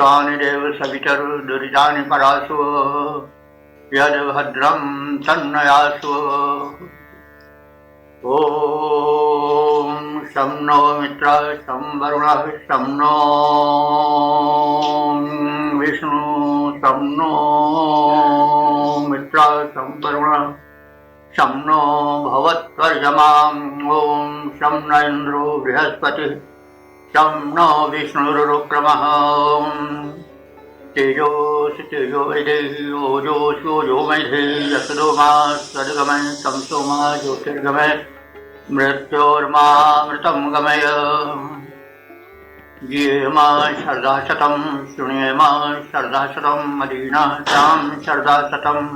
भद्राणि देव सवितुर्दुरितानि परासु यद् भद्रं तन्नयासु। ॐ शं नो मित्रः शं वरुणः शं नो विष्णु शं नो मित्रः शं वरुणः शं नो भवत्वर्यमा। ॐ शं न इन्द्रो बृहस्पतिः शं नो विष्णुरुक्रमः। तेजोऽसि तेजो वैदेही ओजोऽसि ओजो मैधेही यशोमा सद्गमय तमसो मा ज्योतिर्गमय मृत्योर्मामृतं गमय। जीवेमा शरदा शतं शृणुयामा शरदा शतं मदीनातां शरदा शतम्।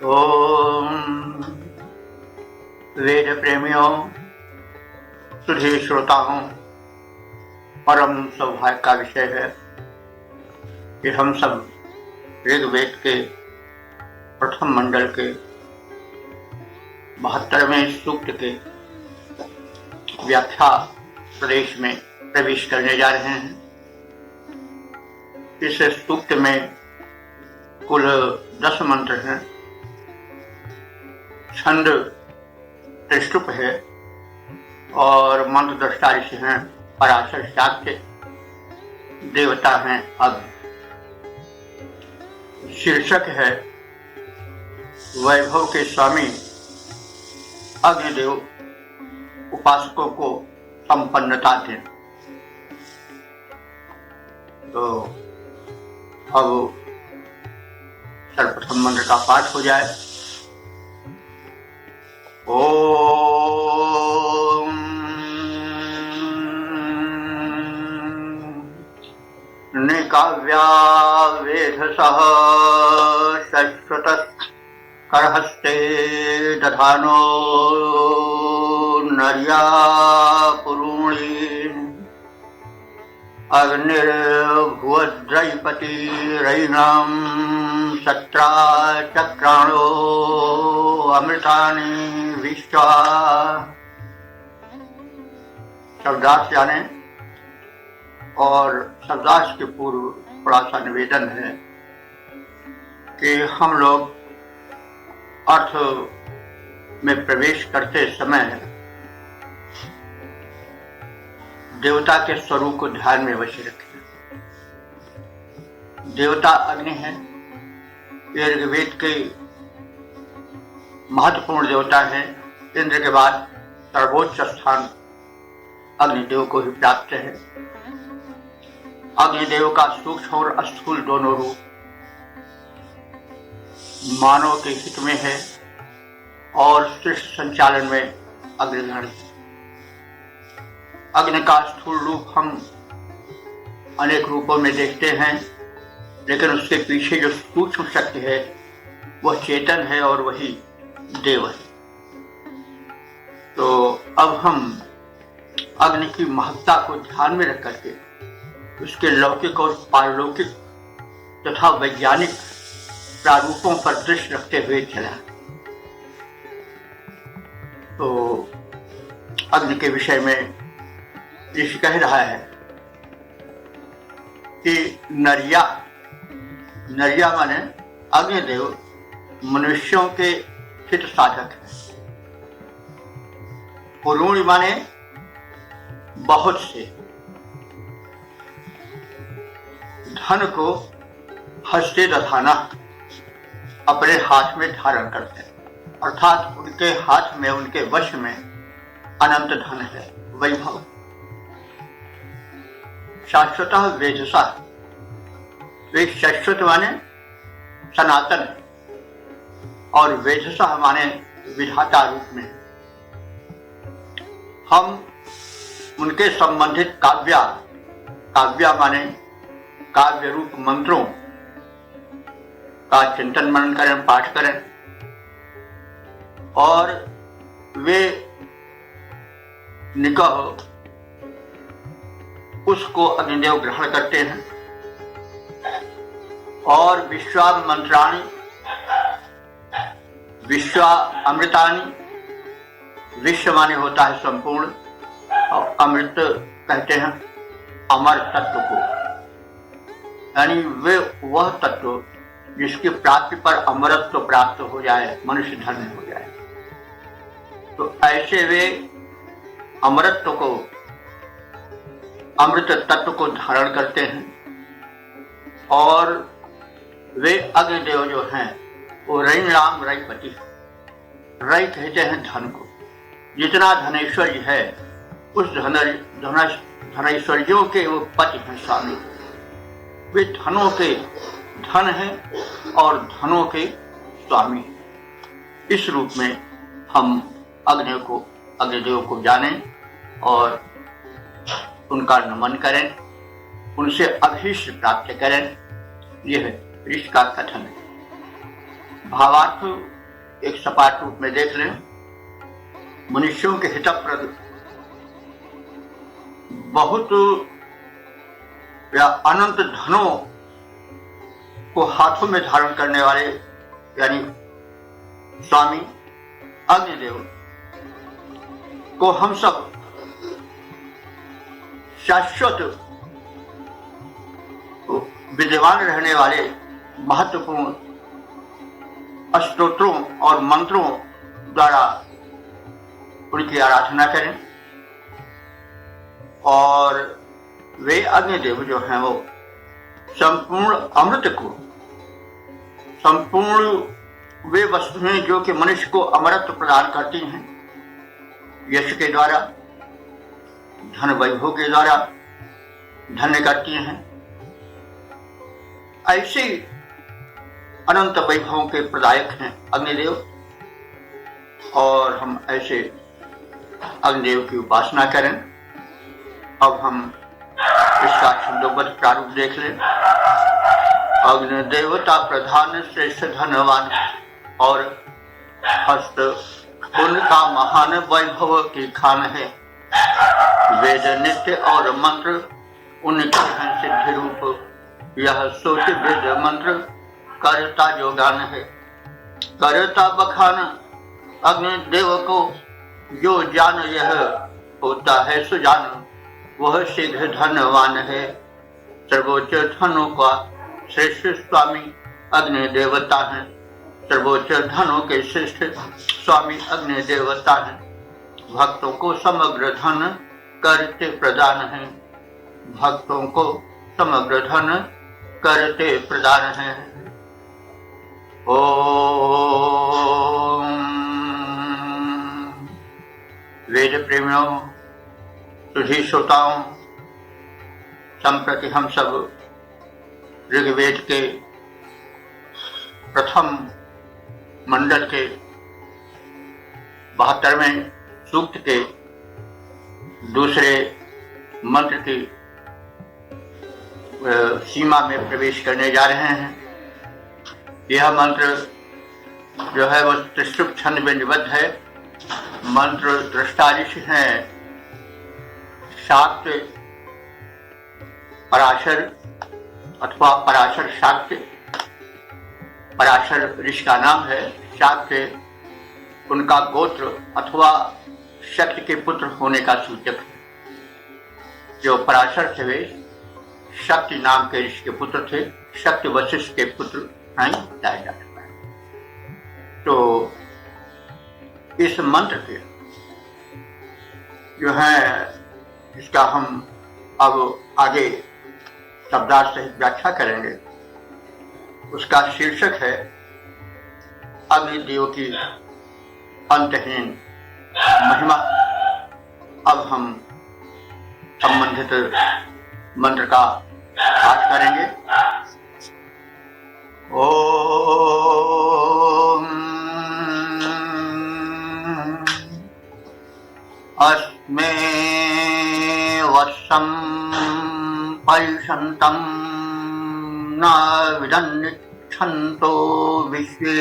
ओम वेद प्रेमियों, सुधी श्रोताओं, परम सौभाग्य का विषय है कि हम सब ऋग्वेद के प्रथम मंडल के 72वें सूक्त के व्याख्या प्रदेश में प्रवेश करने जा रहे हैं। इस सूक्त में कुल 10 मंत्र हैं। छंद त्रिष्टुप है और मंत्र दृष्टा ऋषि हैं पराशर शाक्य, देवता हैं अग्नि। शीर्षक है वैभव के स्वामी अग्निदेव उपासकों को संपन्नता दें। तो अब सर्वप्रथम मंत्र का पाठ हो जाए। ओम निकाव्या वेधसः शश्वतः करहस्ते दधानो नर्या पुरूणि अग्निर्भुवद्रैपतिरैनं सत्रा चक्राणो अमृतानि विश्वा। शब्दार्थ जाने और शब्दार्थ के पूर्व थोड़ा सा निवेदन है कि हम लोग अर्थ में प्रवेश करते समय देवता के स्वरूप को ध्यान में अवश्य रखें। देवता अग्नि है। ये ऋग्वेद के महत्वपूर्ण देवता है। इंद्र के बाद सर्वोच्च स्थान अग्निदेव को ही प्राप्त है। अग्निदेव का सूक्ष्म और स्थूल दोनों रूप मानव के हित में है और सृष्टि संचालन में अग्रगण्य है। अग्नि का स्थूल रूप हम अनेक रूपों में देखते हैं, लेकिन उसके पीछे जो सूक्ष्म शक्ति है वह चेतन है और वही देव है। तो अब हम अग्नि की महत्ता को ध्यान में रख करके उसके लौकिक और पारलौकिक तथा वैज्ञानिक प्रारूपों पर दृष्टि रखते हुए चला। तो अग्नि के विषय में ऋषि कह रहा है कि नरिया माने अग्निदेव मनुष्यों के हित साधक है। पुरूणि माने बहुत से। धन को हस्ते दधाना, अपने हाथ में धारण करते हैं, अर्थात उनके हाथ में, उनके वश में अनंत धन है, वैभव। शाश्वतः वेधसा, वे शाश्वत माने सनातन और वेधसा माने विधाता रूप में। हम उनके संबंधित काव्या माने काव्य रूप मंत्रों का चिंतन मनन करें, पाठ करें और वे निकह उसको अग्निदेव ग्रहण करते हैं। और विश्वा मंत्राणि, विश्वा अमृतानि, विश्व माने होता है संपूर्ण और अमृत कहते हैं। अमर तत्व को, यानी वे वह तत्व जिसकी प्राप्ति पर अमरत्व प्राप्त हो जाए, मनुष्य धन्य हो जाए। तो ऐसे वे अमरत्व को, अमृत तत्व को धारण करते हैं। और वे अग्निदेव जो हैं वो रई राम रईपति, रई कहते हैं धन को। जितना धनेश्वर्य है उस धनैश्वर्यों के वो पति हैं, स्वामी। वे धनों के धन हैं और धनों के स्वामी। इस रूप में हम अग्निदेव को जानें और उनका नमन करें, उनसे अभीष्ट प्राप्त करें। यह ऋषि का कथन है। भावार्थ एक सपाट रूप में देख लें। मनुष्यों के हितप्रद बहुत या अनंत धनों को हाथों में धारण करने वाले यानी स्वामी अग्निदेव को हम सब शाश्वत विद्यमान रहने वाले महत्वपूर्ण स्तोत्रों और मंत्रों द्वारा उनकी आराधना करें। और वे अग्निदेव जो हैं वो संपूर्ण अमृत को, संपूर्ण वे वस्तुएं जो कि मनुष्य को अमरत्व प्रदान करती हैं, यश के द्वारा, धन वैभव के द्वारा धन्य करती हैं। ऐसे अनंत वैभवों के प्रदायक हैं अग्निदेव। और हम ऐसे अग्निदेव की उपासना करें। अब हम इसका छंदोबद्ध प्रारूप देख लें। अग्नि देवता प्रधान श्रेष्ठ धनवान और हस्त उनका महान वैभव की खान है। वेद नित्य और मंत्र उनके हैं सिद्धि रूप। यह सोच वेद मंत्र करता जो गान है। करता बखान अग्नि देव को जो जान यह होता है सुजान। वह शीघ्र धनवान है। सर्वोच्च धनों का श्रेष्ठ स्वामी अग्नि देवता है। सर्वोच्च धनों के श्रेष्ठ स्वामी अग्नि देवता है। भक्तों को समग्र धन करते प्रदान है। भक्तों को समग्र धन करते प्रदान है। ओम वेद प्रेमियों, सुधी श्रोताओं, संप्रति हम सब ऋग्वेद के प्रथम मंडल के 72वें सूक्त के दूसरे मंत्र की सीमा में प्रवेश करने जा रहे हैं। यह मंत्र जो है वह त्रिशुभ छंद में निबद्ध है। मंत्र दृष्टा ऋषि हैं शाक्य पराशर अथवा पराशर शाक्य। पराशर ऋषि का नाम है। शाक्य उनका गोत्र अथवा शक्ति के पुत्र होने का सूचक है। जो पराशर थे वे शक्ति नाम के ऋषि के पुत्र थे। शक्ति वशिष्ठ के पुत्र हैं बताया जा सकता है। तो इस मंत्र के जो है इसका हम अब आगे शब्दार्थ सहित व्याख्या करेंगे। उसका शीर्षक है अग्निदेव की अंतहीन महिमा। अब हम संबंधित मंत्र का पाठ करेंगे। ओम अस्मे वर्षं परिषन्तं न विदन्निच्छन्तो विश्वे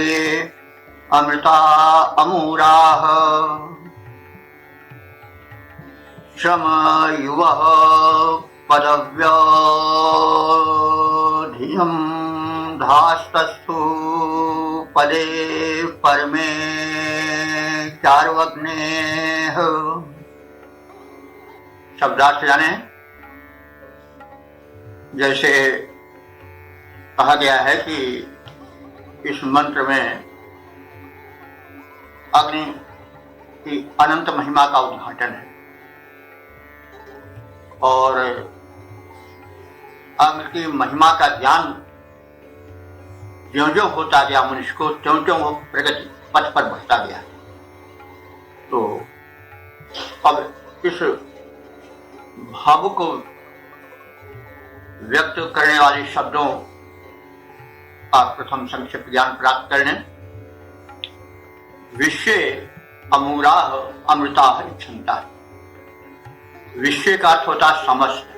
अमृता अमूराः। श्रमयुवः पदव्यो धियं धास्तस्थु पदे परमे चार्वग्नेः। शब्दार्थ जाने। जैसे कहा गया है कि इस मंत्र में अग्नि की अनंत महिमा का उद्घाटन है और अग्नि की महिमा का ज्ञान ज्यों-ज्यों होता गया मनुष्य को, त्यों-त्यों वो प्रगति पथ पर बढ़ता गया। तो अब इस भाव को व्यक्त करने वाले शब्दों का प्रथम संक्षिप्त ज्ञान प्राप्त करने। विश्व अमूराह अमृताः इच्छन्ता। विश्व का अर्थ होता है समस्त,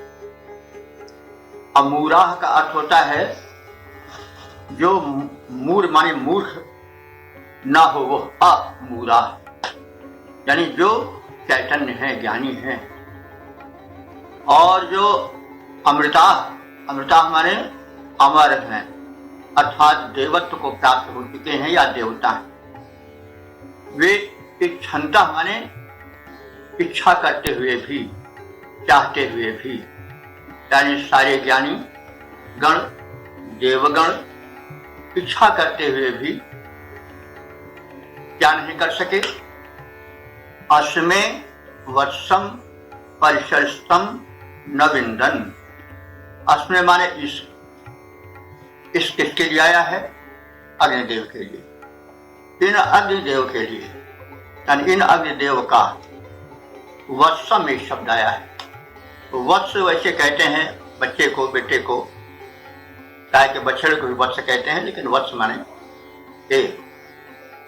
अमूराह का अर्थ होता है जो मूर माने मूर्ख ना हो वो अमूराह, यानी जो चैतन्य है, ज्ञानी है। और जो अमृता माने अमर हैं, अर्थात देवत्व को प्राप्त हो चुके हैं या देवता हैं। वे इच्छन्ता माने इच्छा करते हुए भी, चाहते हुए भी, यानी सारे ज्ञानी गण, देवगण इच्छा करते हुए भी क्या नहीं कर सके। अस्मे वत्सम परिशस्तम न विंदन। अस्मे माने इस किसके लिए आया है? अग्निदेव के लिए। इन अग्निदेव के लिए, यानी इन अग्निदेव का वत्सम एक शब्द आया है। तो वत्स वैसे कहते हैं बच्चे को, बेटे को, गाय के बछड़े को भी वत्स कहते हैं, लेकिन वत्स माने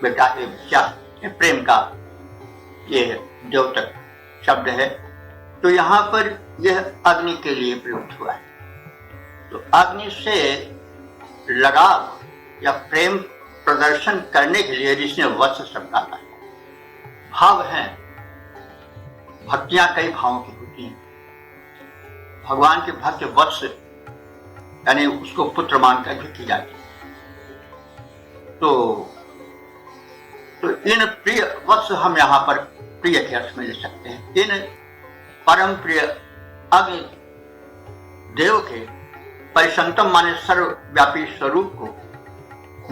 बेटा के बच्चा, प्रेम का ये द्योतक शब्द है। तो यहाँ पर यह अग्नि के लिए प्रयुक्त हुआ है। तो अग्नि से लगाव या प्रेम प्रदर्शन करने के लिए जिसने वत्स शब्द आता है। भाव है, भक्तियां कई भावों की होती हैं। भगवान के भक्त वत्स यानी उसको पुत्र मानकर भी की जाती है। तो इन प्रिय वत्स हम यहाँ पर प्रिय के अर्थ में ले सकते हैं। इन परम प्रिय अग्नि देव के परिसंतम माने सर्वव्यापी स्वरूप को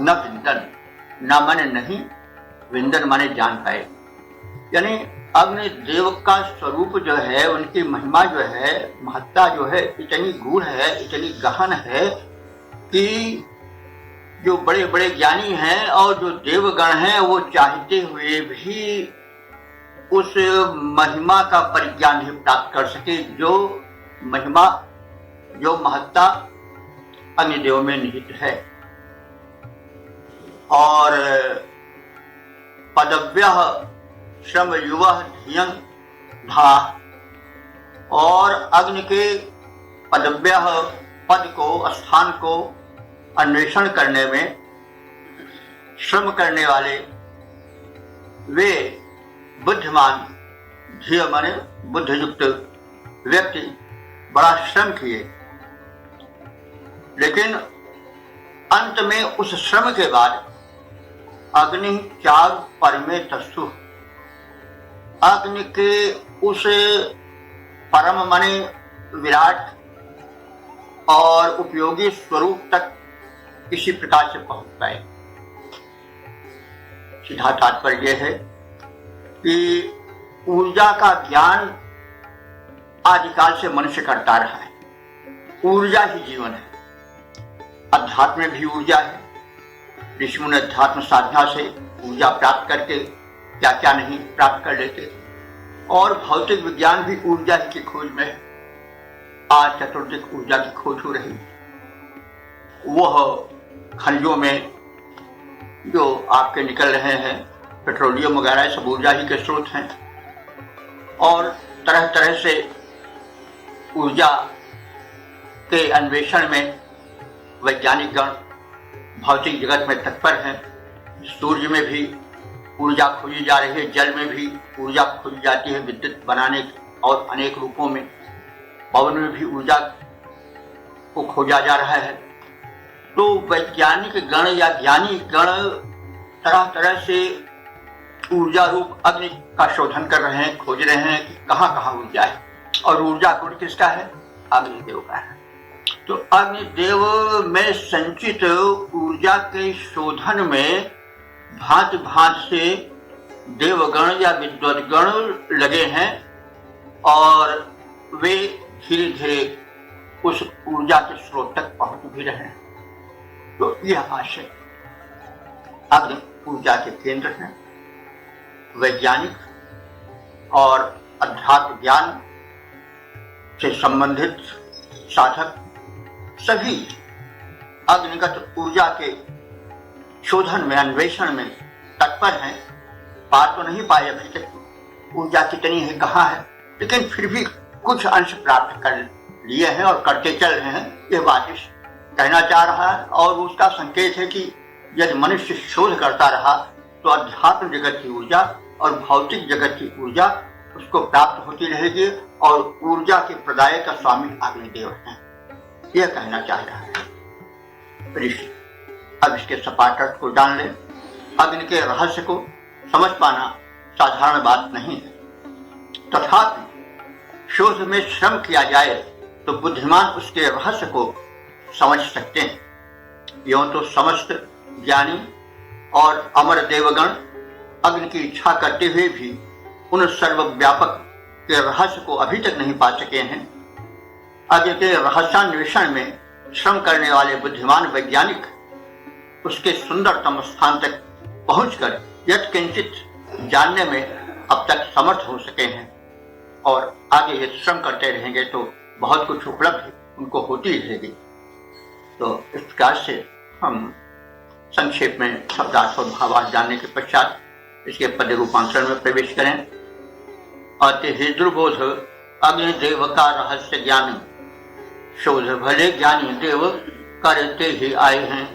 न विंदन, न माने नहीं, विंदन माने जान पाए। यानी अग्नि देव का स्वरूप जो है, उनकी महिमा जो है, महत्ता जो है, इतनी गूढ़ है, इतनी गहन है कि जो बड़े बड़े ज्ञानी हैं और जो देवगण हैं वो चाहते हुए भी उस महिमा का परिज्ञान नहीं प्राप्त कर सके जो महिमा, जो महत्ता अग्निदेव में निहित है। और पदव्यः श्रम युवः धियं धा। और अग्नि के पदव्यः पद को, स्थान को अन्वेषण करने में श्रम करने वाले वे बुद्धिमान, धिय माने बुद्धियुक्त व्यक्ति बड़ा श्रम किए, लेकिन अंत में उस श्रम के बाद अग्नि चारु परमे तस्तु, अग्नि के उस परम माने विराट और उपयोगी स्वरूप तक किसी प्रकार से पहुंच पाए। सीधा तात्पर्य यह है कि ऊर्जा का ज्ञान आदिकाल से मनुष्य करता रहा है। ऊर्जा ही जीवन है। अध्यात्म में भी ऊर्जा है। ऋषि मुनि अध्यात्म साधना से ऊर्जा प्राप्त करके क्या क्या नहीं प्राप्त कर लेते। और भौतिक विज्ञान भी ऊर्जा की खोज में है। आज चतुर्दिक ऊर्जा की खोज हो रही। वह खनिजों में जो आपके निकल रहे हैं, पेट्रोलियम वगैरह, सब ऊर्जा ही के स्रोत हैं। और तरह तरह से ऊर्जा के अन्वेषण में वैज्ञानिक गण भौतिक जगत में तत्पर हैं। सूर्य में भी ऊर्जा खोजी जा रही है, जल में भी ऊर्जा खोजी जाती है विद्युत बनाने और अनेक रूपों में। पवन में भी ऊर्जा को खोजा जा रहा है। तो वैज्ञानिक गण या ज्ञानी गण तरह तरह से ऊर्जा रूप अग्नि का शोधन कर रहे हैं, खोज रहे हैं कि कहाँ कहाँ ऊर्जा है। और ऊर्जा गुण किसका है? अग्निदेव का है। तो अग्निदेव में संचित ऊर्जा के शोधन में भांति भांति से देवगण या विद्वद्गण लगे हैं और वे धीरे धीरे उस ऊर्जा के स्रोत तक पहुंच भी रहे हैं। तो यह आशय अग्नि ऊर्जा के केंद्र हैं। वैज्ञानिक और अध्यात्म ज्ञान से संबंधित साधक सभी अग्निगत ऊर्जा के शोधन में, अन्वेषण में तत्पर हैं। पा तो नहीं पाए अभी तक ऊर्जा कितनी है, कहाँ है, लेकिन फिर भी कुछ अंश प्राप्त कर लिए हैं और करते चल रहे हैं। यह बात कहना चाह रहा है और उसका संकेत है कि यदि मनुष्य शोध करता रहा तो अध्यात्म जगत की ऊर्जा और भौतिक जगत की ऊर्जा उसको प्राप्त होती रहेगी और ऊर्जा के प्रदायक का स्वामी अग्निदेव है, यह कहना चाह रहा है ऋषि। अब इसके सपाट अर्थ को जान ले। अग्नि के रहस्य को समझ पाना साधारण बात नहीं है, तथापि शोध में श्रम किया जाए तो बुद्धिमान उसके रहस्य को समझ सकते हैं। यूं तो समस्त ज्ञानी और अमर देवगण अग्नि की इच्छा करते हुए भी उन सर्वव्यापक के रहस्य को अभी तक नहीं पा सके हैं। अग्नि के रहस्यान्वेषण में श्रम करने वाले बुद्धिमान वैज्ञानिक उसके सुंदरतम स्थान तक पहुंचकर यत्किंचित जानने में अब तक समर्थ हो सके हैं और आगे ये श्रम करते रहेंगे तो बहुत कुछ उपलब्धि उनको होती रहेगी। तो इस प्रकार से हम संक्षेप में शब्दार्थ और भावार्थ जानने के पश्चात इसके पद रूपांतरण में प्रवेश करें। अति ही दुर्बोध अग्निदेव का रहस्य ज्ञान, शोध भले ज्ञानी देव करते ही आए हैं।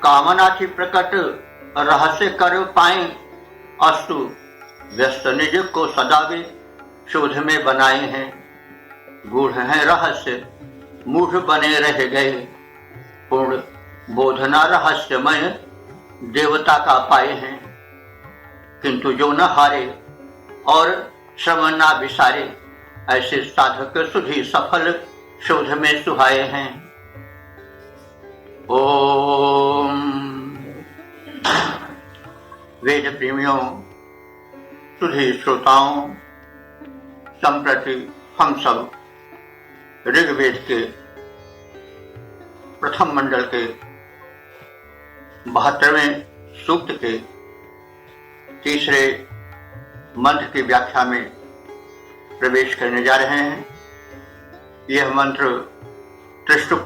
कामना की प्रकट रहस्य कर पाए, अस्तु व्यस्त निज को सदा वे शोध में बनाए हैं। गूढ़ है रहस्य मूढ़ बने रह गए, पूर्ण बोधना रहस्यमय देवता का पाए हैं। किंतु जो न हारे और श्रम ना विसारे, ऐसे साधक सुधी सफल शोध में सुहाए हैं। ओम। वेद प्रेमियों, सुधी श्रोताओं, संप्रति हम सब ऋग्वेद के प्रथम मंडल के 72वें सूक्त के तीसरे मंत्र की व्याख्या में प्रवेश करने जा रहे हैं। यह मंत्र त्रिष्टुप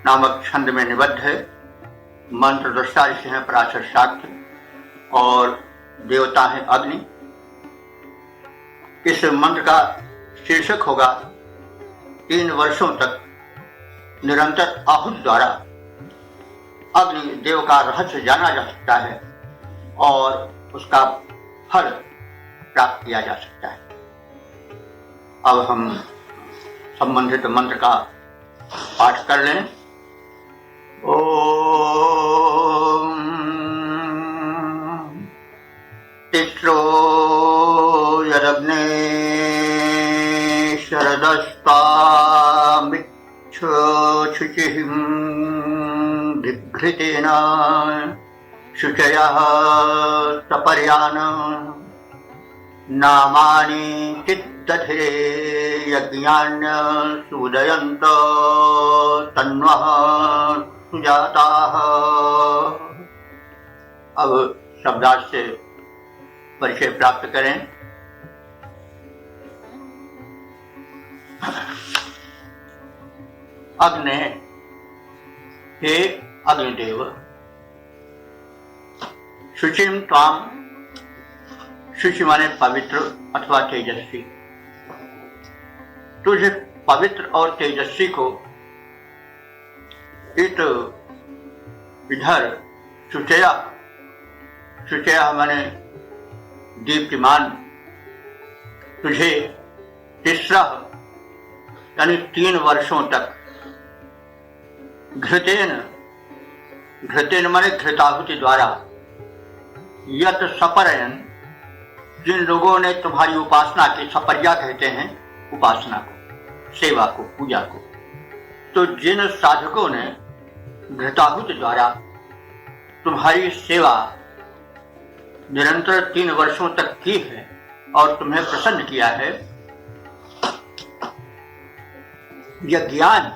नामक छंद में निबद्ध है। मंत्र दृष्टा ऋषि हैं पराशर शाक्य और देवता है अग्नि। इस मंत्र का शीर्षक होगा 3 वर्षों तक निरंतर आहुति द्वारा अग्नि देव का रहस्य जाना जा सकता है और उसका फल प्राप्त किया जा सकता है। अब हम संबंधित मंत्र का पाठ कर लें। ओम तिस्रो यदग्ने शरदस्तामिच्छुचिः दिघृतेन शुचयः सपर्यान् नामानि चिद्दधिरे यज्ञान् सूदयन्त तन्वः सुजाताः। अब शब्दार्थ से परिचय प्राप्त करें। अग्नि, हे अग्निदेव, शुचिम त्वाम, शुचि माने पवित्र अथवा तेजस्वी, तुझे पवित्र और तेजस्वी को इधर शुचया, शुचया माने दीप्तिमान, तुझे तीसरा यानी 3 वर्षों तक घृतेन, घृतेन माने घृताहुति द्वारा, यत सपरयन, जिन लोगों ने तुम्हारी उपासना की, सपर्या कहते हैं उपासना को, सेवा को, पूजा को, तो जिन साधकों ने घृताहुत द्वारा तुम्हारी सेवा निरंतर 3 वर्षों तक की है और तुम्हें प्रसन्न किया है, यज्ञान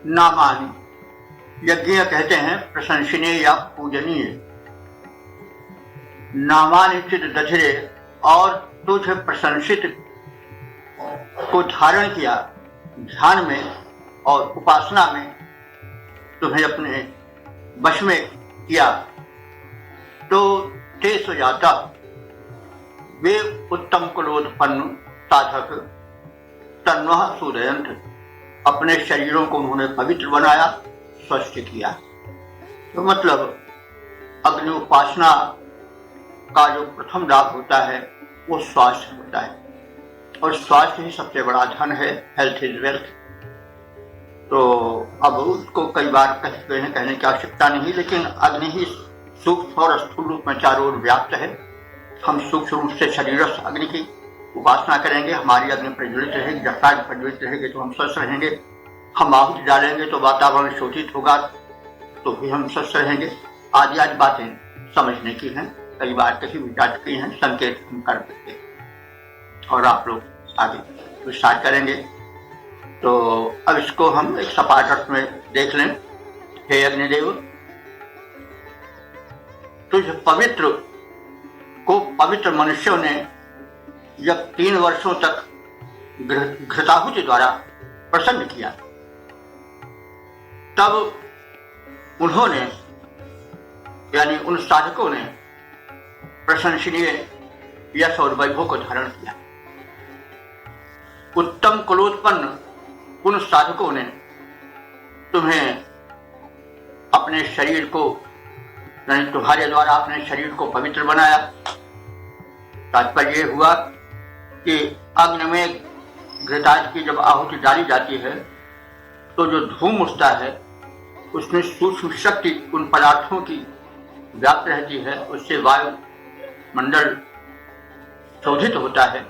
नामानि, यज्ञ कहते हैं प्रशंसनीय या पूजनीय, नामानि चित दधिरे, और तुझ प्रशंसित को धारण किया ध्यान में और उपासना में, तुम्हें अपने वश में किया, तो ते सुजाता, वे उत्तम कुलोत्पन्न साधक तन्वः सूदयन्त, अपने शरीरों को उन्होंने पवित्र बनाया, स्वस्थ किया। तो मतलब अग्नि उपासना का जो प्रथम लाभ होता है वो स्वास्थ्य होता है, और स्वास्थ्य ही सबसे बड़ा धन है, हेल्थ इज वेल्थ। तो अब उसको कई बार कहते हैं, कहने की आवश्यकता नहीं, लेकिन अग्नि ही सूक्ष्म और स्थूल रूप में चारों ओर व्याप्त है। हम सूक्ष्म रूप से शरीरस्थ अग्नि की उपासना करेंगे, हमारी अग्नि प्रज्वलित रहेगी, जटा प्रज्वलित रहेगी तो हम स्वस्थ रहेंगे। हम आहुति डालेंगे तो वातावरण शोषित होगा तो भी हम स्वस्थ रहेंगे। आदि आदि बातें समझने की हैं, कई बार कहीं भी जा चुकी हैं, संकेत हम कर देते हैं और आप लोग आगे विस्तार करेंगे। तो अब इसको हम एक सपाट अर्थ में देख लें। हे अग्निदेव, तुझ पवित्र को पवित्र मनुष्यों ने जब 3 वर्षों तक घृताहुति द्वारा प्रसन्न किया, तब उन्होंने यानी उन साधकों ने प्रशंसनीय यश और वैभव को धारण किया। उत्तम कुलोत्पन्न उन साधकों ने तुम्हें अपने शरीर को यानी तुम्हारे द्वारा अपने शरीर को पवित्र बनाया। तात्पर्य हुआ कि अग्नि में घृताज की जब आहुति डाली जाती है तो जो धूम उठता है उसमें सूक्ष्म शक्ति उन पदार्थों की व्याप्त रहती है, उससे वायु मंडल शोधित होता है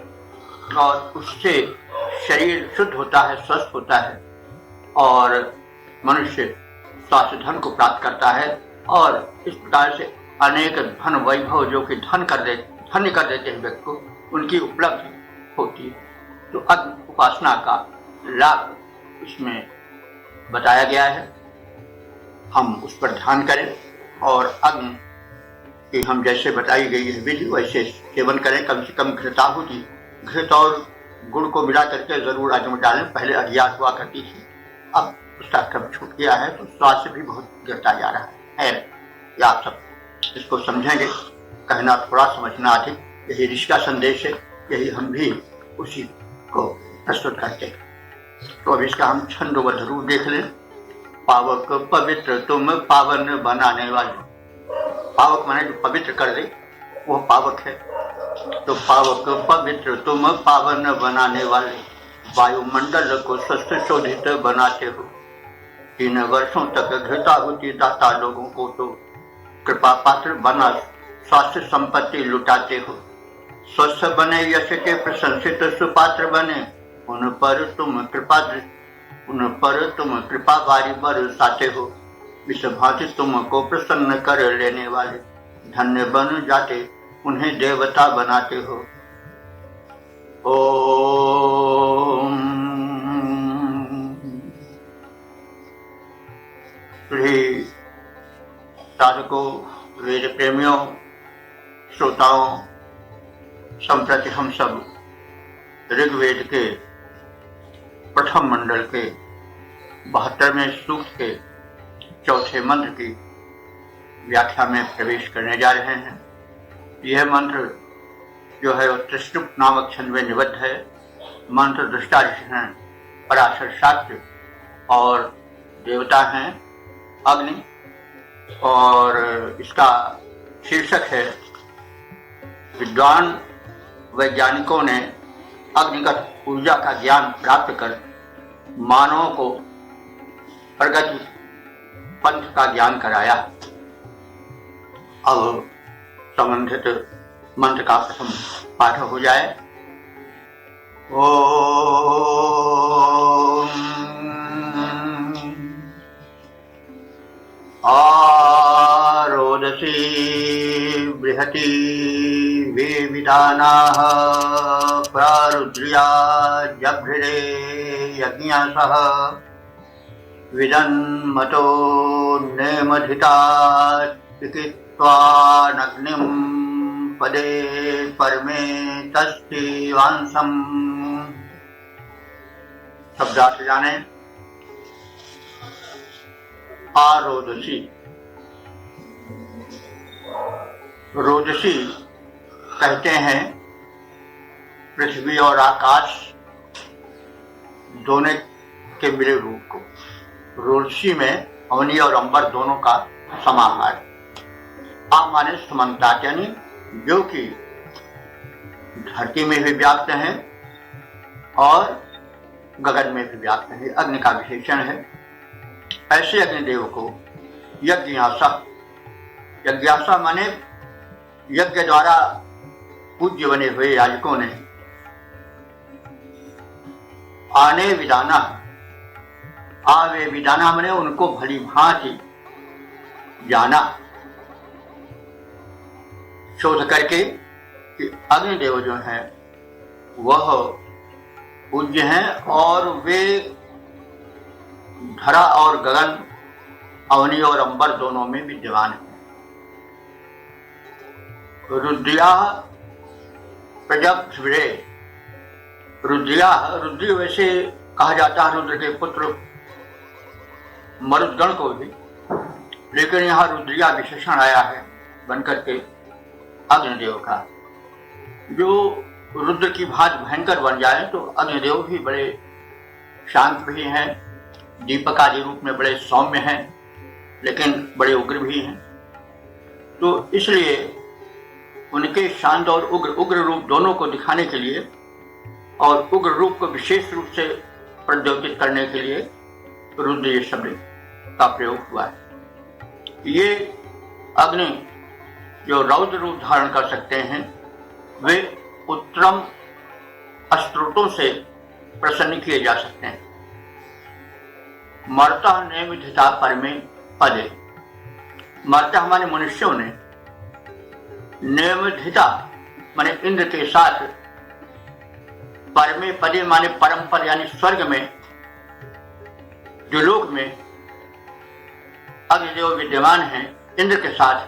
और उससे शरीर शुद्ध होता है, स्वस्थ होता है और मनुष्य स्वास्थ्य धन को प्राप्त करता है। और इस प्रकार से अनेक धन वैभव जो कि धन्य कर देते हैं व्यक्ति को, उनकी उपलब्धि होती है। तो अग्नि उपासना का लाभ इसमें बताया गया है, हम उस पर ध्यान करें और अग्नि की हम जैसे बताई गई है विधि वैसे सेवन करें। कम से कम घृताहुति, घृत और गुड़ को मिला करके जरूर अग्नि में डालें। पहले अज्ञात हुआ करती थी, अब उसका क्रम छूट गया है तो स्वास्थ्य भी बहुत गिरता जा रहा है। ये आप सब इसको समझेंगे, कहना थोड़ा समझना अधिक, यही ऋषि का संदेश है, यही हम भी उसी को प्रस्तुत करते हैं। तो अब इसका हम छंदोबद्ध रूप देख लें। पावक पवित्र तुम पावन बनाने वाले, पावक माने जो पवित्र कर दे वो पावक है। तो पावक पवित्र तुम पावन बनाने वाले, वायुमंडल को स्वस्थ शोधित बनाते हो। 3 वर्षों तक घृताहुति दाता लोगों को तो कृपा पात्र बना स्वास्थ्य संपत्ति लुटाते हो। स्वस्थ बने यश के प्रशंसित सुपात्र बने, उन पर तुम कृपा बारी बरसाते हो। इस भांति तुमको प्रसन्न कर लेने वाले धन्य बन जाते, उन्हें देवता बनाते हो। ओम श्री साधकों, वेद प्रेमियों, श्रोताओं, संप्रति हम सब ऋग्वेद के प्रथम मंडल के 72वें सूक्त के चौथे मंत्र की व्याख्या में प्रवेश करने जा रहे हैं। यह मंत्र जो है वो त्रिष्टुप नामक छंद में निबद्ध है। मंत्र दृष्टा ऋषि हैं पराशर शास्त्र और देवता हैं अग्नि, और इसका शीर्षक है विद्वान वैज्ञानिकों ने अग्निगत ऊर्जा का ज्ञान प्राप्त कर मानवों को प्रगति पंथ का ज्ञान कराया। अब संबंधित मंत्र का प्रथम पाठ हो जाए। ओम आरोदसी बृहती वे विदानाः प्रारुद्र्या जभृरे यज्ञासः विदन्मतो नेमधिता चिकित्वानग्निं पदे परमे तस्तीवांसम्। शब्दार्थ जाने। आरोदसी, रोदसी कहते हैं पृथ्वी और आकाश दोनों के मिले रूप को। रोदसी में अवनी और अंबर दोनों का समाहार। आ माने समानता, यानी जो कि धरती में भी व्याप्त है और गगन में भी व्याप्त है, अग्नि का विशेषण है। ऐसे अग्निदेव को यज्ञासा, यज्ञासा माने यज्ञ द्वारा पूज्य बने हुए याजकों ने आने विदाना, आवे विदाना माने उनको भली भांति जाना, शोध करके कि अग्निदेव जो हैं वह पूज्य हैं और वे धरा और गगन, अवनी और अंबर दोनों में विद्यमान है। रुद्रिया प्रजभृरे, रुद्रिया, रुद्र वैसे कहा जाता है रुद्र के पुत्र मरुदगण को भी, लेकिन यहाँ रुद्रिया विशेषण आया है बनकर के अग्निदेव का। जो रुद्र की भांति भयंकर बन जाए तो अग्निदेव भी बड़े शांत भी हैं, दीपक आदि रूप में बड़े सौम्य हैं, लेकिन बड़े उग्र भी हैं। तो इसलिए उनके शांत और उग्र रूप दोनों को दिखाने के लिए और उग्र रूप को विशेष रूप से प्रद्योतित करने के लिए रुद्र ये शब्द का प्रयोग हुआ है। ये अग्नि जो रौद्र रूप धारण कर सकते हैं वे उत्तम स्त्रोतों से प्रसन्न किए जा सकते हैं। मर्ता नियमितता परमे पदे, मर्ता हमारे मनुष्यों ने नियमितता माने इंद्र के साथ, परमे पदे माने परम पद यानी स्वर्ग में, जो लोक में अग्निदेव विद्यमान हैं इंद्र के साथ,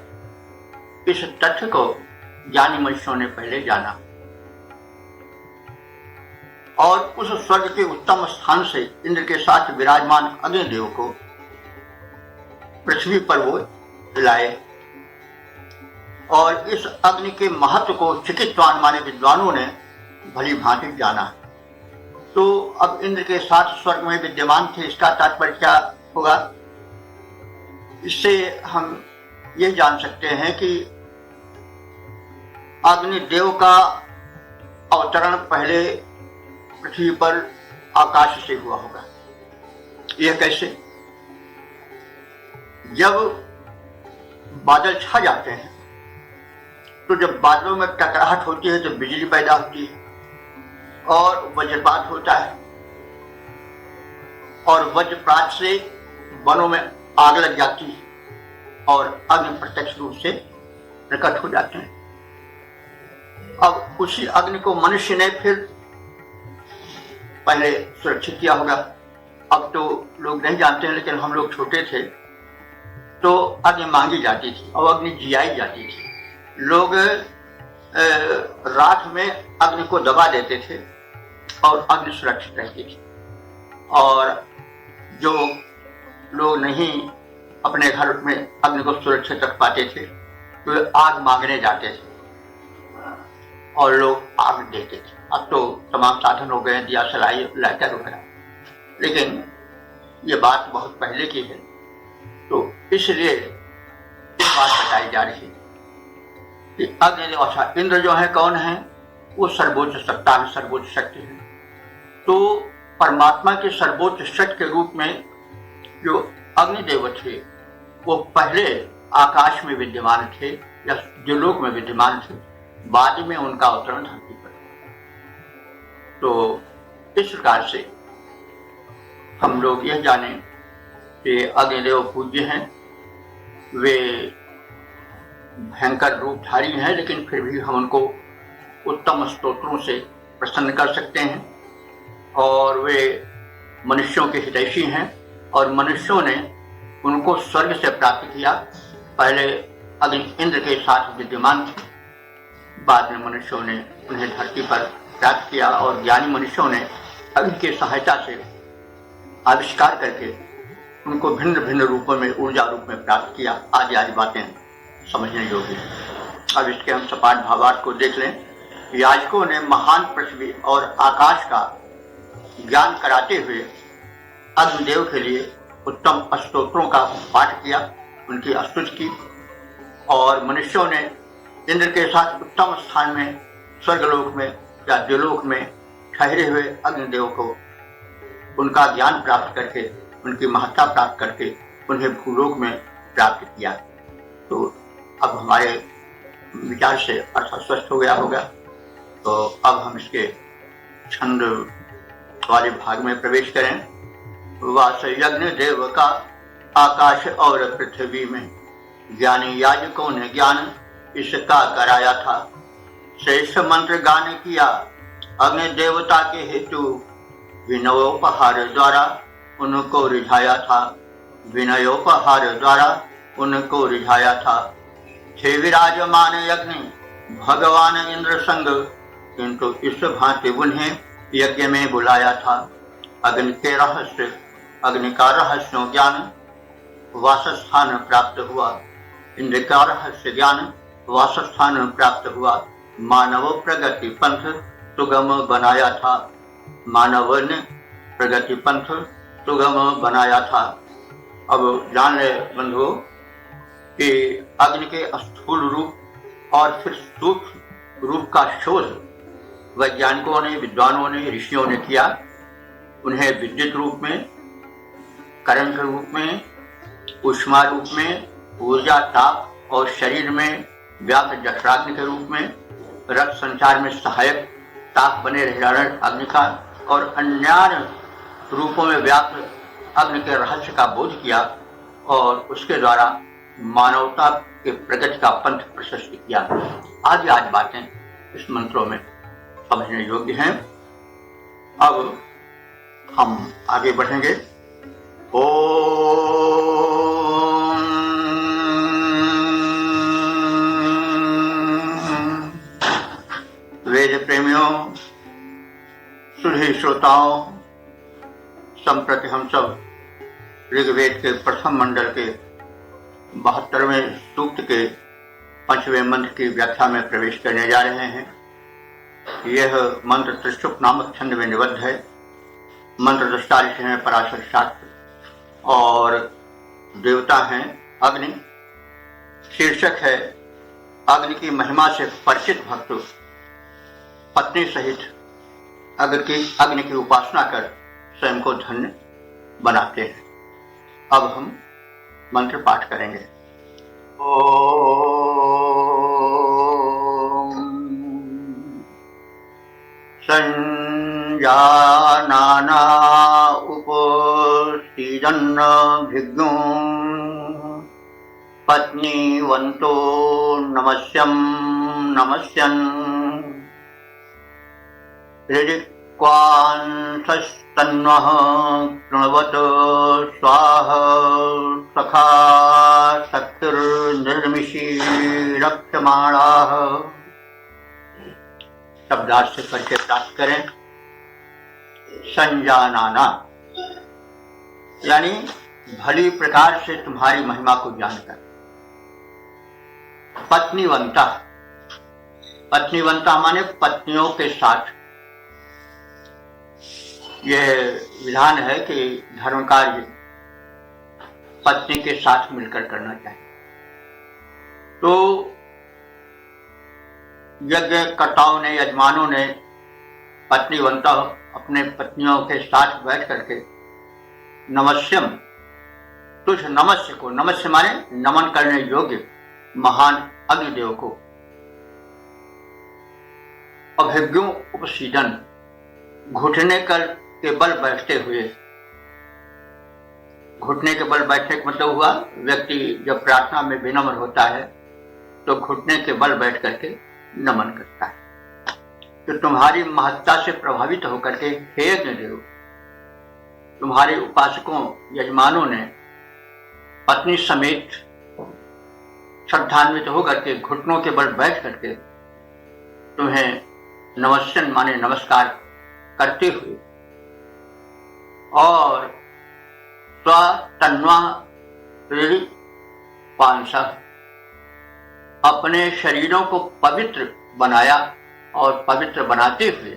इस तथ्य को ज्ञानी मनुष्यों ने पहले जाना और उस स्वर्ग के उत्तम स्थान से इंद्र के साथ विराजमान अग्निदेव को पृथ्वी पर वो लाए और इस अग्नि के महत्व को चिकित्वान माने विद्वानों ने भली भांति जाना। तो अब इंद्र के साथ स्वर्ग में विद्यमान थे, इसका तात्पर्य क्या होगा? इससे हम ये जान सकते हैं कि अग्निदेव का अवतरण पहले पृथ्वी पर आकाश से हुआ होगा। यह कैसे? जब बादल छा जाते हैं तो जब बादलों में ककराहट होती है तो बिजली पैदा होती है और वज्रपात होता है और वज्रपात से वनों में आग लग जाती है और अग्नि प्रत्यक्ष रूप से प्रकट हो जाते हैं। अब उसी अग्नि को मनुष्य ने फिर पहले सुरक्षित किया होगा। अब तो लोग नहीं जानते हैं, लेकिन हम लोग छोटे थे तो अग्नि मांगी जाती थी और अग्नि जियाई जाती थी। लोग राख में अग्नि को दबा देते थे और अग्नि सुरक्षित रहती थी। और जो लोग नहीं अपने घर में अग्नि को सुरक्षित रख पाते थे तो आग मांगने जाते थे और लोग आग देते थे। अब तो तमाम साधन हो गए, दिया सलाई लाइटर वगैरह, लेकिन ये बात बहुत पहले की है। तो इसलिए एक बात बताई जा रही है कि अग्नि इंद्र जो है कौन है? वो सर्वोच्च सत्ता है, सर्वोच्च शक्ति है। तो परमात्मा के सर्वोच्च शक्ति के रूप में जो अग्निदेव थे वो पहले आकाश में विद्यमान थे या जो लोक में विद्यमान थे, बाद में उनका अवतरण धरती पर। तो इस प्रकार से हम लोग यह जाने कि अग्निदेव पूज्य हैं वे भयंकर रूपधारी हैं, लेकिन फिर भी हम उनको उत्तम स्तोत्रों से प्रसन्न कर सकते हैं। और वे मनुष्यों के हितैषी हैं और मनुष्यों ने उनको स्वर्ग से प्राप्त किया। पहले अग्नि इंद्र के साथ विद्यमान थे, बाद में मनुष्यों ने उन्हें धरती पर प्राप्त किया और ज्ञानी मनुष्यों ने अग्नि की सहायता से आविष्कार करके उनको भिन्न भिन्न रूपों में, ऊर्जा रूप में प्राप्त किया। आदि आदि बातें समझने योग्य हैं। अब इसके हम सपाट भावार्थ को देख लें। याजकों ने महान पृथ्वी और आकाश का ज्ञान कराते हुए अग्निदेव के लिए उत्तम स्तोत्रों का पाठ किया, उनकी स्तुति की। और मनुष्यों ने इंद्र के साथ उत्तम स्थान में, स्वर्गलोक में या द्युलोक में ठहरे हुए अग्निदेव को उनका ज्ञान प्राप्त करके, उनकी महत्ता प्राप्त करके उन्हें भूलोक में प्राप्त किया। तो अब हमारे विचार से अर्थ स्पष्ट हो गया होगा। तो अब हम इसके छंद वाले भाग में प्रवेश करें। वास यज्ञ देव का आकाश और पृथ्वी में, ज्ञानी याजकों ने ज्ञान इसका कराया था। श्रेष्ठ मंत्र गान किया अग्नि देवता के हेतु, विनयोपहार द्वारा उनको रिझाया था। विनयोपहार द्वारा उनको रिझाया था। थे विराजमान यज्ञ भगवान इंद्र संग, किंतु इस भांति उन्हें यज्ञ में बुलाया था। अग्नि के रहस्य, अग्नि का रहस्य ज्ञान वासस्थान प्राप्त हुआ। इंद्र का रहस्य ज्ञान वासस्थान प्राप्त हुआ। मानव प्रगति पंथ सुगम बनाया था। मानव ने प्रगति पंथ सुगम बनाया था। अब जान ले बंधुओं कि अग्नि के स्थूल रूप और फिर सूक्ष्म रूप का शोध वैज्ञानिकों ने, विद्वानों ने, ऋषियों ने किया। उन्हें विद्युत रूप में, करंट रूप में, ऊष्मा रूप में, ऊर्जा, ताप और शरीर में व्याप्त जठराग्नि के रूप में, रक्त संचार में सहायक ताप बने रहने अग्नि का और अन्य रूपों में व्याप्त अग्नि के रहस्य का बोध किया और उसके द्वारा मानवता के प्रगति का पंथ प्रशस्त किया। आदि आज बातें इस मंत्रों में समझने योग्य हैं। अब हम आगे बढ़ेंगे। वेद प्रेमियों, सुधी श्रोताओं, संप्रति हम सब ऋग्वेद के प्रथम मंडल के 72वें सूक्त के 5वें मंत्र की व्याख्या में प्रवेश करने जा रहे हैं। यह मंत्र त्रिशुक नामक छंद में निबद्ध है। मंत्र दृष्टा ऋषि हैं पराशर शास्त्र और देवता हैं अग्नि। शीर्षक है अग्नि की महिमा से परिचित भक्त पत्नी सहित अग्नि की उपासना कर स्वयं को धन्य बनाते हैं। अब हम मंत्र पाठ करेंगे। ओम संजानाना उपसीदन्न भिग्गुं पत्नीवन्तो नमस्यं नमस्यन् ऋक्वांसस्तन्वः कृण्वत स्वाहा सखा शक्तिर्निर्मिषी रक्षमाणाः। शब्दार्थ से परिचय प्राप्त करें। संजानाना यानी भली प्रकार से तुम्हारी महिमा को जानकर। पत्नीवंता, पत्नीवंता माने पत्नियों के साथ। यह विधान है कि धर्म कार्य पत्नी के साथ मिलकर करना चाहिए। तो यज्ञकर्ताओं ने, यजमानों ने पत्नीवंता अपने पत्नियों के साथ बैठ करके नमस्यम, तुझ नमस्य को, नमस्य माने नमन करने योग्य महान अग्निदेव को, अभिज्ञों उपसीदन घुटने कर के बल बैठते हुए घुटने के बल बैठने का मतलब हुआ व्यक्ति जब प्रार्थना में विनम्र होता है तो घुटने के बल बैठ करके नमन करता है। तो तुम्हारी महत्ता से प्रभावित होकर के हे अग्निदेव, तुम्हारे उपासकों यजमानों ने पत्नी समेत श्रद्धान्वित होकर के घुटनों के बल बैठ करके तुम्हें नमस्सन माने नमस्कार करते हुए और स्वतन्वा पांसा अपने शरीरों को पवित्र बनाया और पवित्र बनाते हुए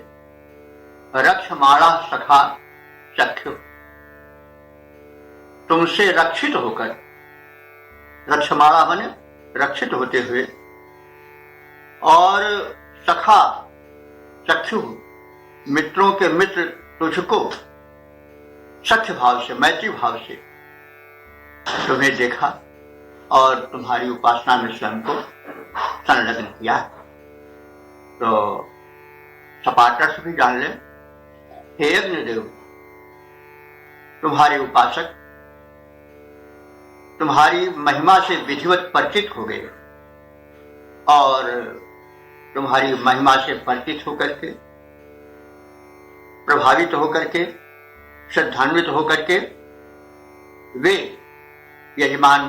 रक्षमाणा सखा चक्षु, तुमसे रक्षित होकर, रक्षमाणा माने रक्षित होते हुए, और सखा चक्षु मित्रों के मित्र तुझको सख्य भाव से, मैत्री भाव से तुम्हें देखा और तुम्हारी उपासना में स्वयं को संलग्न किया। तो सपाट अर्थ भी जान ले, हे अग्निदेव, तुम्हारे उपासक तुम्हारी महिमा से विधिवत परिचित हो गए और तुम्हारी महिमा से परिचित होकर के, प्रभावित होकर के, श्रद्धान्वित होकर के वे यजमान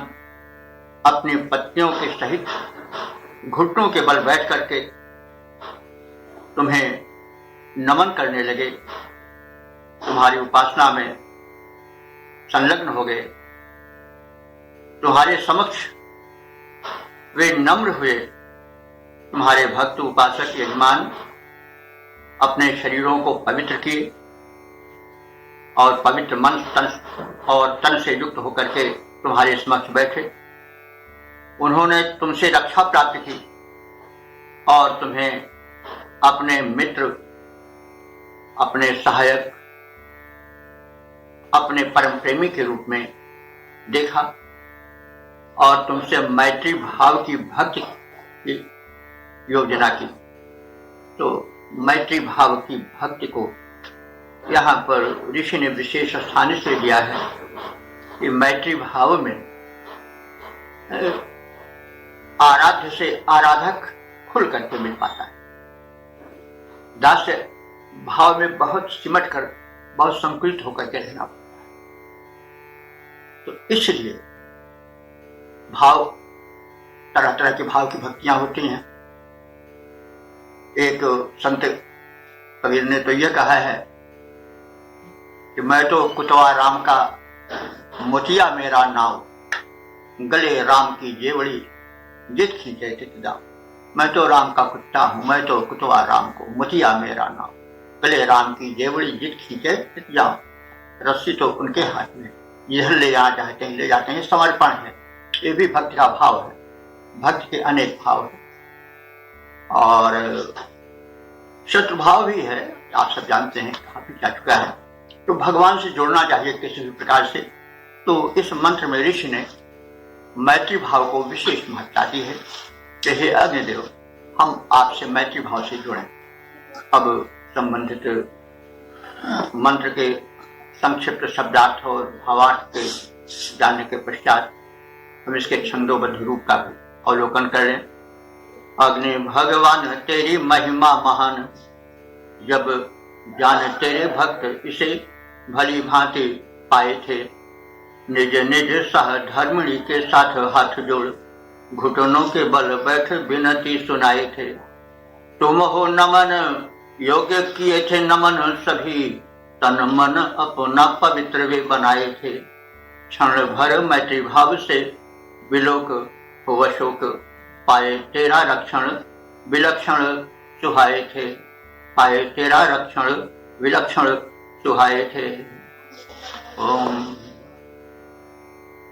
अपनी पत्नियों के सहित घुटनों के बल बैठ करके तुम्हें नमन करने लगे, तुम्हारी उपासना में संलग्न हो गए। तुम्हारे समक्ष वे नम्र हुए। तुम्हारे भक्त उपासक यजमान अपने शरीरों को पवित्र किए और पवित्र मन तन और तन से युक्त होकर के तुम्हारे समक्ष बैठे। उन्होंने तुमसे रक्षा प्राप्त की और तुम्हें अपने मित्र, अपने सहायक, अपने परम प्रेमी के रूप में देखा और तुमसे मैत्री भाव की भक्ति की योजना की। तो मैत्री भाव की भक्ति को यहाँ पर ऋषि ने विशेष स्थान से दिया है कि मैत्री भाव में आराध्य से आराधक खुल करके मिल पाता है। दास्य भाव में बहुत सिमट कर, बहुत संकुचित होकर के रहना पड़ता है। तो इसलिए भाव, तरह तरह के भाव की भक्तियां होती हैं। एक संत कबीर ने तो यह कहा है कि मैं तो कुतवा राम का मोतिया मेरा नाव, गले राम की जेवड़ी जित खींचे तित दाव। मैं तो राम का कुत्ता हूं, मैं तो कुतवा राम को मोतिया मेरा नाव, गले राम की जेवड़ी जित खींचे तित जाओ। रस्सी तो उनके हाथ में, जिधर ले जाना चाहते हैं ले जाते हैं। समर्पण है, ये भी भक्ति का भाव है। भक्ति के अनेक भाव है और शत्रु भाव भी है, आप सब जानते हैं, काफी जा चुका है। तो भगवान से जोड़ना चाहिए किसी भी प्रकार से। तो इस मंत्र में ऋषि ने मैत्री भाव को विशेष महत्ता दी है कि हे अग्निदेव, हम आपसे मैत्री भाव से जुड़ें। अब संबंधित मंत्र के संक्षिप्त शब्दार्थ और भावार्थ के जानने के पश्चात हम इसके छंदोबद्ध रूप का भी अवलोकन कर लें। अग्नि भगवान तेरी महिमा महान, जब जान तेरे भक्त इसे भली भांति पाए थे। निज निज सह धर्मणी के साथ हाथ जोड़, घुटनों के बल बैठ विनती सुनाए थे। तुम हो नमन योग्य किए थे नमन सभी, तन मन अपना पवित्र वे बनाए थे। क्षण भर मैत्री भाव से विलोक हो अशोक, पाए तेरा रक्षण विलक्षण सुहाए थे। पाए तेरा रक्षण विलक्षण सुहाए थे। ओम